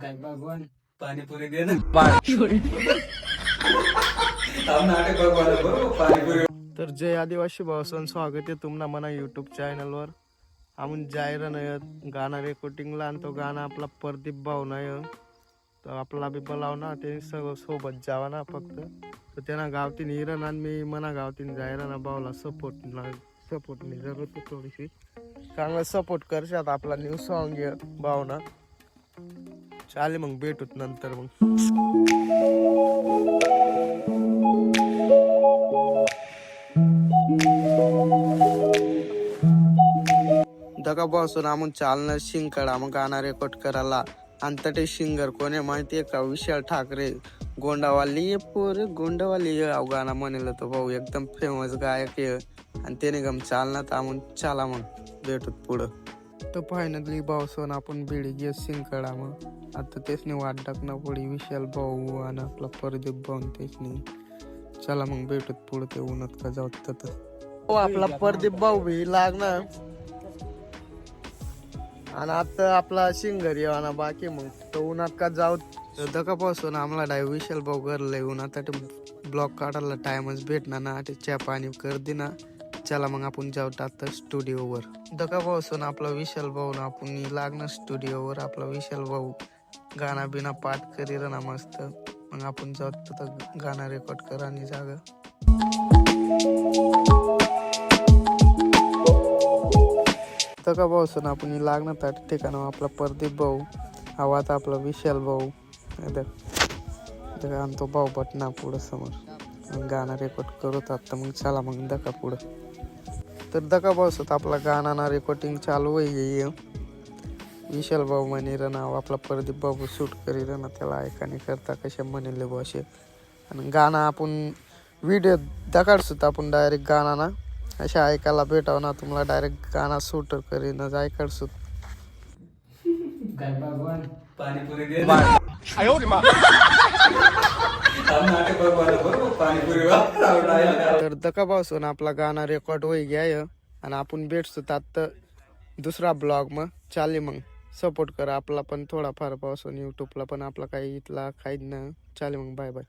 काय भगवान पाणीपुरी दे ना. तर जय आदिवासी भावासन स्वागत आहे तुम्हाला मना यूट्यूब चॅनलवर. आम्ही जायरा नाही गाणं रेकॉर्डिंगला आणि तो गाणं आपला प्रदीप भाऊ नाही तर आपला बी बोलाव ना ते सगळं सोबत जावा ना फक्त तर त्यांना गावतीन हिरण आणि मी मना गावतीन जायरा ना भाऊला सपोर्टनी जरूर थोडीशी चांगला सपोर्ट करशात आपला न्यू सॉन्ग भावना चालेल मग भेटूत नंतर मग. दगा बसून आम्ही चालणं शिंकड आम्ही गाणं रेकॉर्ड करायला आणि ते सिंगर कोणी माहितीये का विशाल ठाकरे गोंडावाली पोर गोंडावाली गाणं म्हणलं तो भाऊ एकदम फेमस गायक आहे आणि त्याने गम चालना तर आम्ही चाला मग भेटूत पुढं. तर फायनली भाऊसन आपण बिडी घे शिंकड मग आता तेच नाही वाट टाकणं पडी विशाल भाऊ आणि आपला प्रदीप भाऊ तेच नाही चला मग भेटूत पुढं ते उन्हात का जाऊ तर आपला प्रदीप भाऊ बी लागणार आणि आता आपला सिंगर येवाना बाकी मग तो उन्हात का जाऊ दकापासून आम्हाला डाय विशाल भाऊ घरला उन्हात ब्लॉग काढायला टाइमच भेटणार ना ते चहा पाणी कर दे ना चला मग आपण जाऊ आता स्टुडिओवर. दकापासून आपला विशाल भाऊ ना आपण लागणार स्टुडिओवर आपला विशाल भाऊ गाणं बिना पाठ करी ना मस्त मग आपण जाऊ तर गाणं रेकॉर्ड करा आणि जागा. दगा भाऊसन आपण लागणार त्या ठिकाणं आपला प्रदीप भाऊ आवाज आपला विशाल भाऊ आणि तो भाऊ बटना पुढं समोर गाणं रेकॉर्ड करत आता मग चला मग दका पुढं. तर दगा भाऊसत आपला गाणं रेकॉर्डिंग चालू आहे विशाल भाऊ म्हणे नाव आपला प्रदीप भाऊ शूट करी ना त्याला ऐकाने करता कशा म्हणले भाषे आणि गाणं आपण व्हिडिओ दकाडसुत आपण डायरेक्ट गाणं ना अशा ऐकायला भेटावं ना तुम्हाला डायरेक्ट गाणं शूट करीनच ऐकाडसुत. काय भगवान पाणीपुरी दे ना. तर दका पासून आपला गाणं रेकॉर्ड होई घ्या आणि आपण भेटतो आता दुसरा ब्लॉग मग चालेल मग सपोर्ट करा आपला पण थोडाफार पासून यूट्यूबला पण आपला काही इथला काही ना चालेल मग बाय बाय.